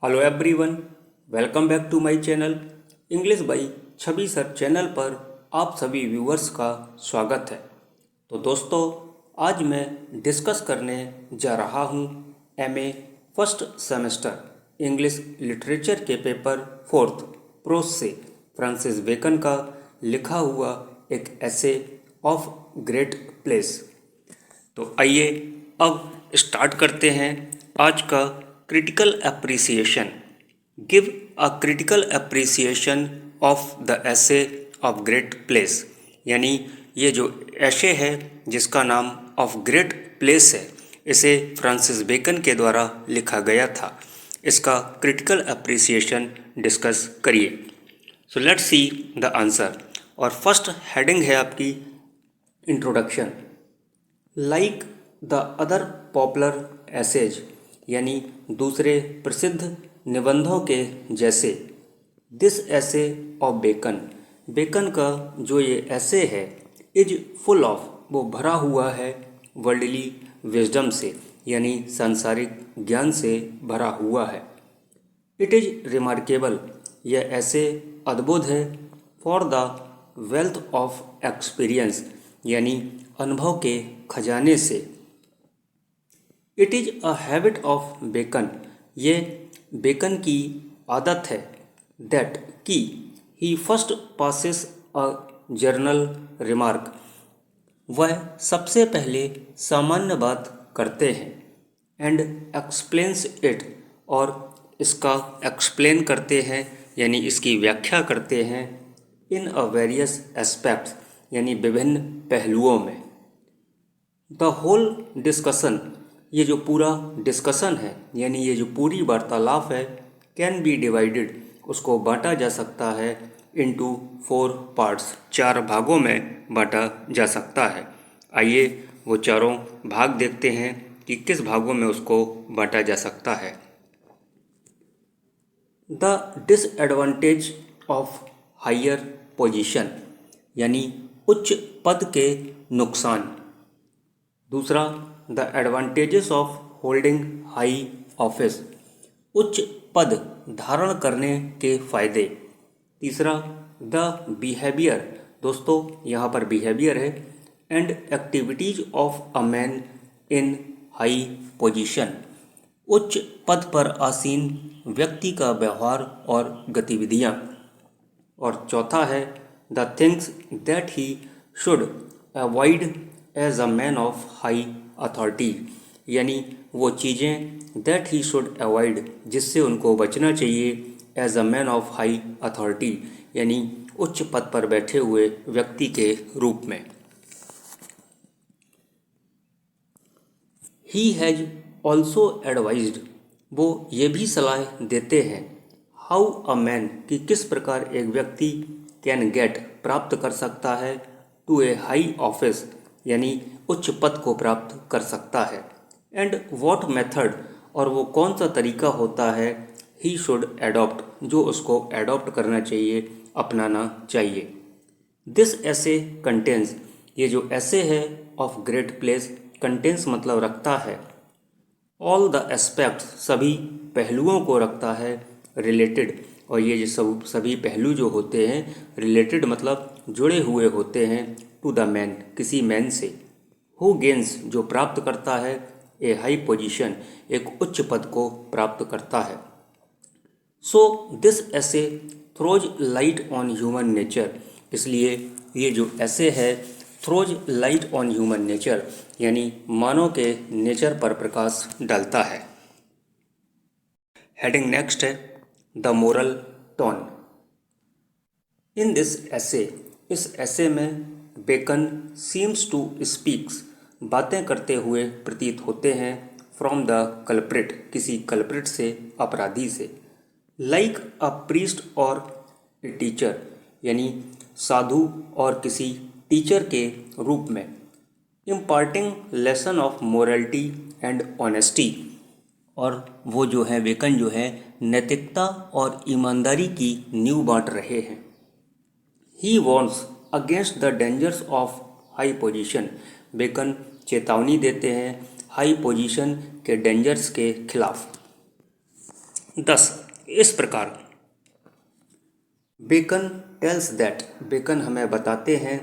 Hello everyone, welcome back to my channel English by Chhavi sir channel पर आप सभी viewers का स्वागत है। तो दोस्तों, आज मैं डिस्कस करने जा रहा हूँ MA first semester English literature के पेपर फोर्थ प्रोज से फ्रांसिस बेकन का लिखा हुआ एक ऐसे ऑफ ग्रेट प्लेस। तो आइए अब स्टार्ट करते हैं आज का critical appreciation. Give a critical appreciation of the essay of great place. यानी ये जो ऐसे है जिसका नाम ऑफ ग्रेट प्लेस है, इसे फ्रांसिस बेकन के द्वारा लिखा गया था। इसका क्रिटिकल एप्रिसिएशन डिस्कस करिए। So let's see the answer. और फर्स्ट हेडिंग है आपकी introduction. Like the other popular essays, यानी दूसरे प्रसिद्ध निबंधों के जैसे। दिस ऐसे ऑफ बेकन, बेकन का जो ये ऐसे है, इज फुल ऑफ, वो भरा हुआ है वर्ल्डली विजडम से, यानी सांसारिक ज्ञान से भरा हुआ है। इट इज रिमार्केबल, यह ऐसे अद्भुत है। For the wealth of experience, यानी अनुभव के खजाने से। It is a habit of Bacon, ये बेकन की आदत है। दैट की he first passes a general remark, वह सबसे पहले सामान्य बात करते हैं। एंड एक्सप्लेन्स इट, और इसका एक्सप्लेन करते हैं, यानी इसकी व्याख्या करते हैं। इन अ वेरियस एस्पेक्ट्स, यानी विभिन्न पहलुओं में। द होल डिस्कशन, ये जो पूरा डिस्कशन है, यानी ये जो पूरी वार्तालाप है, कैन बी डिवाइडेड, उसको बांटा जा सकता है इनटू 4 पार्ट्स, 4 भागों में बांटा जा सकता है। आइए वो चारों भाग देखते हैं कि किस भागों में उसको बांटा जा सकता है। The disadvantage of higher position, यानी उच्च पद के नुकसान। दूसरा, the advantages of holding high office, उच्च पद धारण करने के फायदे। तीसरा, द बिहेवियर, दोस्तों यहाँ पर बिहेवियर है, and activities of a man in high position, उच्च पद पर आसीन व्यक्ति का व्यवहार और गतिविधियाँ। और चौथा है, the things that he should avoid as a man of high authority, यानी वो चीज़ें दैट ही शुड अवॉइड, जिससे उनको बचना चाहिए as a man of high authority, यानी उच्च पद पर बैठे हुए व्यक्ति के रूप में। ही हैज ऑल्सो एडवाइज्ड, वो ये भी सलाह देते हैं। हाउ अ मैन, कि किस प्रकार एक व्यक्ति कैन गेट, प्राप्त कर सकता है, टू ए हाई ऑफिस, यानी उच्च पद को प्राप्त कर सकता है। एंड वॉट मेथड, और वो कौन सा तरीका होता है, ही शुड एडॉप्ट, जो उसको एडॉप्ट करना चाहिए, अपनाना चाहिए। दिस ऐसे कंटेंस, ये जो ऐसे है ऑफ ग्रेट प्लेस, कंटेंस मतलब रखता है, ऑल द एस्पेक्ट्स, सभी पहलुओं को रखता है, रिलेटेड, और ये जो सभी पहलू जो होते हैं, रिलेटेड मतलब जुड़े हुए होते हैं, टू द मैन, किसी मैन से। हु गेन्स, जो प्राप्त करता है, ए हाई पोजीशन, एक उच्च पद को प्राप्त करता है। सो दिस ऐसे throws light on human nature, इसलिए ये जो ऐसे है throws light on human nature, यानी मानव के नेचर पर प्रकाश डालता है। हेडिंग नेक्स्ट है the moral tone. In this ऐसे, इस ऐसे में बेकन सीम्स टू स्पीक्स, बातें करते हुए प्रतीत होते हैं, फ्रॉम द कल्प्रिट, किसी कल्प्रिट से, अपराधी से। लाइक अ प्रीस्ट और ए टीचर, यानी साधु और किसी टीचर के रूप में। Imparting lesson of morality and honesty, और वो जो है बेकन जो है नैतिकता और ईमानदारी की नींव बांट रहे हैं। He warns against the dangers of high position, Bacon चेतावनी देते हैं हाई पोजीशन के डेंजर्स के खिलाफ। 10 इस प्रकार। बेकन टेल्स दैट, बेकन हमें बताते हैं,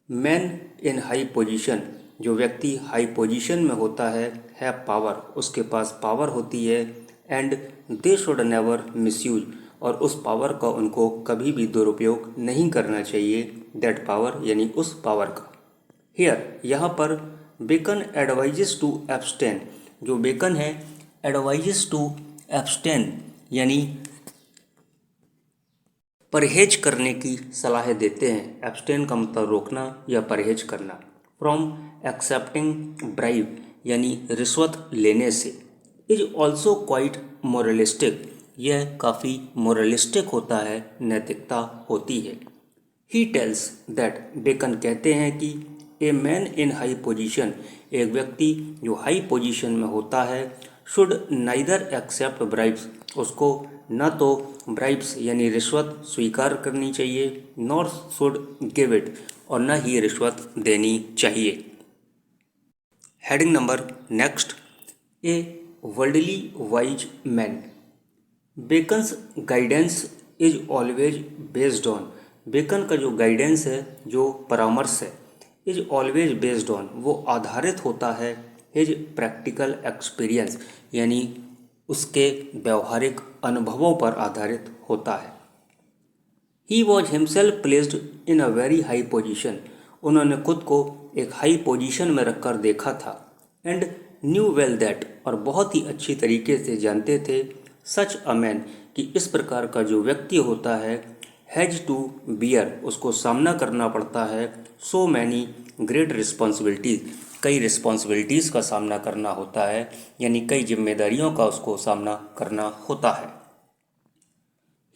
मैन इन हाई पोजीशन, जो व्यक्ति हाई पोजीशन में होता है पावर, उसके पास पावर होती है, and they should never misuse, और उस पावर का उनको कभी भी दुरुपयोग नहीं करना चाहिए, दैट पावर यानी उस पावर का। हियर यहाँ पर बेकन एडवाइजेस टू एब्सटेन, जो बेकन है एडवाइजेस टू एब्सटेन यानी परहेज करने की सलाह देते हैं। एब्सटेन का मतलब रोकना या परहेज करना। फ्रॉम एक्सेप्टिंग ब्राइब यानी रिश्वत लेने से। इज ऑल्सो क्वाइट मोरलिस्टिक, यह काफ़ी मोरलिस्टिक होता है, नैतिकता होती है। ही टेल्स दैट, बेकन कहते हैं कि a man in high position, एक व्यक्ति जो हाई पोजीशन में होता है, शुड नाइदर एक्सेप्ट ब्राइब्स, उसको न तो ब्राइब्स यानी रिश्वत स्वीकार करनी चाहिए, नॉर शुड गिव इट, और न ही रिश्वत देनी चाहिए। Heading number next, a worldly wise man. Bacon's guidance is always based on, Bacon का जो गाइडेंस है, जो परामर्श है, इज ऑलवेज बेस्ड ऑन, वो आधारित होता है हिज प्रैक्टिकल एक्सपीरियंस, यानी उसके व्यवहारिक अनुभवों पर आधारित होता है। He was himself placed in a very high position, उन्होंने खुद को एक हाई पोजीशन में रखकर देखा था, एंड न्यू वेल दैट, और बहुत ही अच्छी तरीके से जानते थे, सच अ मैन, कि इस प्रकार का जो व्यक्ति होता है, हैज टू बियर, उसको सामना करना पड़ता है, सो मैनी ग्रेट रिस्पॉन्सिबिलिटीज़, कई रिस्पॉन्सिबिलिटीज़ का सामना करना होता है, यानी कई जिम्मेदारियों का उसको सामना करना होता है।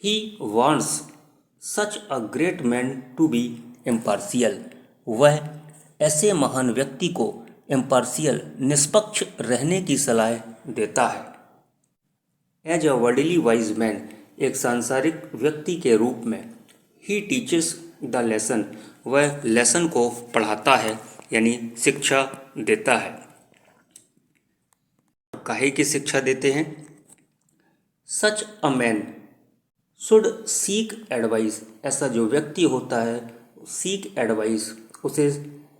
He wants such a great man to be impartial, वह ऐसे महान व्यक्ति को इम्पार्शियल निष्पक्ष रहने की सलाह देता है। As a worldly wise man, एक सांसारिक व्यक्ति के रूप में, ही टीचेस द लेसन, वह लेसन को पढ़ाता है यानी शिक्षा देता है। काहे की शिक्षा देते हैं? Such a man should seek advice, ऐसा जो व्यक्ति होता है सीक एडवाइस, उसे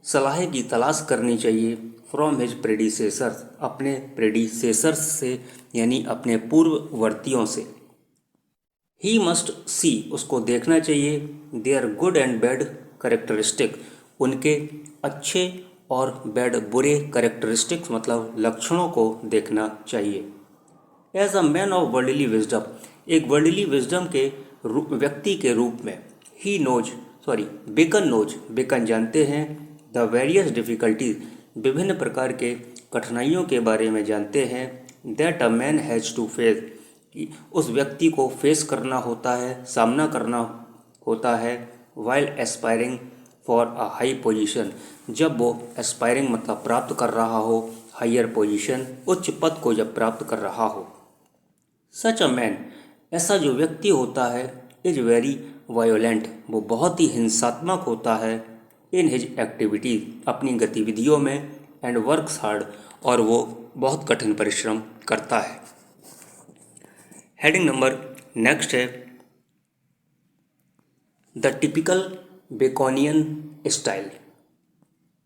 सलाह की तलाश करनी चाहिए, फ्रॉम हिज प्रेडिसेसर्स, अपने प्रेडिसेसर्स से यानी अपने पूर्ववर्तियों से। ही मस्ट सी, उसको देखना चाहिए, their good and bad characteristic, उनके अच्छे और बैड बुरे करेक्टरिस्टिक्स मतलब लक्षणों को देखना चाहिए। As a man of worldly wisdom, एक वर्ल्डली विजडम के व्यक्ति के रूप में, he knows Bacon knows, Bacon जानते हैं, द वेरियस डिफ़िकल्टीज, विभिन्न प्रकार के कठिनाइयों के बारे में जानते हैं, that a man has to face, कि उस व्यक्ति को फेस करना होता है, सामना करना होता है, while aspiring for a high position, जब वो एस्पायरिंग मतलब प्राप्त कर रहा हो, हायर पोजीशन उच्च पद को जब प्राप्त कर रहा हो। सच अ मैन, ऐसा जो व्यक्ति होता है, इज वेरी वायोलेंट, वो बहुत ही हिंसात्मक होता है, इन हिज एक्टिविटीज़, अपनी गतिविधियों में, एंड वर्क्स हार्ड, और वो बहुत कठिन परिश्रम करता है। हेडिंग नंबर नेक्स्ट है, the typical Baconian style.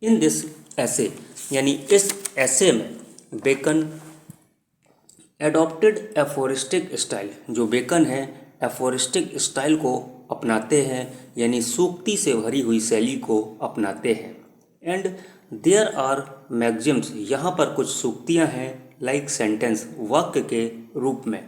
In this essay, यानी इस ऐसे में, बेकन एडॉप्टेड एफोरिस्टिक स्टाइल, जो बेकन है एफोरिस्टिक स्टाइल को अपनाते हैं, यानी सूक्ति से भरी हुई शैली को अपनाते हैं, एंड देयर आर मैग्जिम्स, यहाँ पर कुछ सूक्तियाँ हैं, लाइक सेंटेंस, वाक्य के रूप में।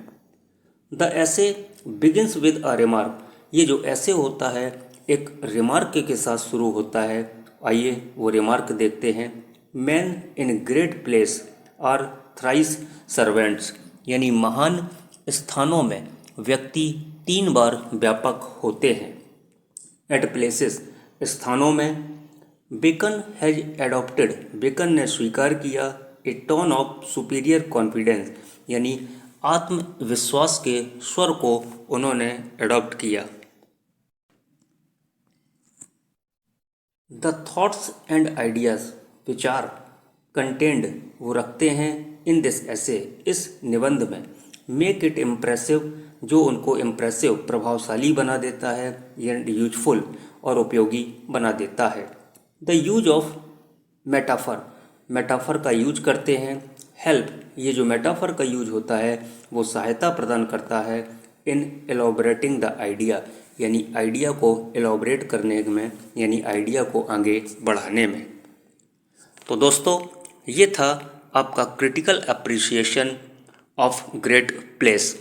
द ऐसे बिगिंस विद अ रिमार्क, ये जो ऐसे होता है एक रिमार्क के साथ शुरू होता है, आइए वो रिमार्क देखते हैं। Man in great place are thrice servants, यानी महान स्थानों में व्यक्ति 3 बार व्यापक होते हैं। एट प्लेसेस, स्थानों में। बेकन हैज एडॉप्टेड, बेकन ने स्वीकार किया, ए टोन ऑफ सुपीरियर कॉन्फिडेंस, यानी आत्मविश्वास के स्वर को उन्होंने एडॉप्ट किया। द थॉट्स एंड आइडियाज़, विचार, कंटेंड वो रखते हैं, इन दिस ऐसे, इस निबंध में, मेक इट इम्प्रेसिव, जो उनको इम्प्रेसिव प्रभावशाली बना देता है, एंड यूजफुल और उपयोगी बना देता है। The use of metaphor, metaphor का यूज करते हैं। हेल्प, ये जो मेटाफर का यूज होता है वो सहायता प्रदान करता है इन एलोबरेटिंग द आइडिया, यानी आइडिया को एलोबरेट करने में, यानी आइडिया को आगे बढ़ाने में। तो दोस्तों ये था आपका critical appreciation of great place.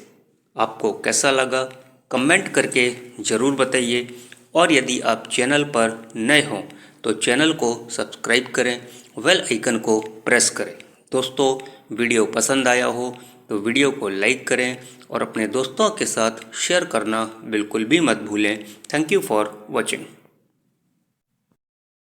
आपको कैसा लगा कमेंट करके ज़रूर बताइए, और यदि आप चैनल पर नए हों तो चैनल को सब्सक्राइब करें, बेल आइकन को प्रेस करें। दोस्तों वीडियो पसंद आया हो तो वीडियो को लाइक करें और अपने दोस्तों के साथ शेयर करना बिल्कुल भी मत भूलें। Thank you for watching.